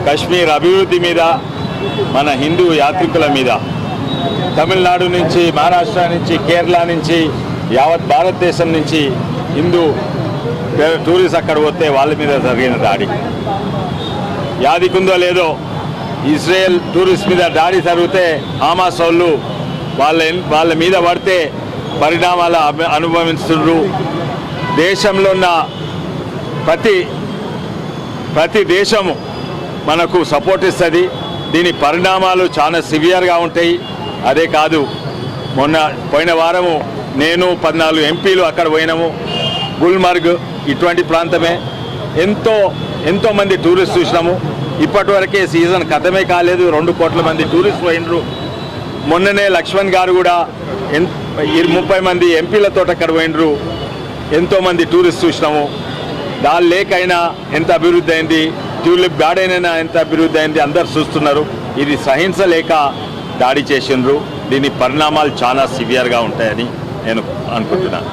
కశ్మీర్ అభివృద్ధి మీద, మన హిందూ యాత్రికుల మీద, తమిళనాడు నుంచి, మహారాష్ట్ర నుంచి, కేరళ నుంచి, యావత్ భారతదేశం నుంచి హిందూ టూరిస్ట్ అక్కడ పోతే వాళ్ళ మీద జరిగిన దాడి. యాదికుందో లేదో, ఇజ్రాయెల్ టూరిస్ట్ మీద దాడి జరిగితే హమాస్ వాళ్ళు వాళ్ళ మీద పడితే పరిణామాలు అనుభవిస్తున్నారు. దేశంలో ఉన్న ప్రతి దేశము మనకు సపోర్ట్ ఇస్తుంది. దీని పరిణామాలు చాలా సివియర్గా ఉంటాయి. అదే కాదు, పోయిన వారము నేను 14 ఎంపీలు అక్కడ పోయినాము. గుల్మర్గ్ ఇటువంటి ప్రాంతమే ఎంతోమంది టూరిస్ట్ చూసినాము. ఇప్పటివరకే సీజన్ ఖతమే కాలేదు, 2 కోట్ల మంది టూరిస్ట్ పోయినరు. మొన్ననే లక్ష్మణ్ గారు కూడా 30 మంది ఎంపీలతో అక్కడ పోయినరు. ఎంతోమంది టూరిస్ట్ చూసినాము. దాని లేకైనా ఎంత అభివృద్ధి అయింది, ట్యూలిప్ గార్డెన్ అయినా ఎంత అభివృద్ధి అయింది అందరు చూస్తున్నారు. ఇది సహించలేక దాడి చేసినారు. దీని పరిణామాలు చాలా సివియర్గా ఉంటాయని నేను అనుకుంటున్నాను.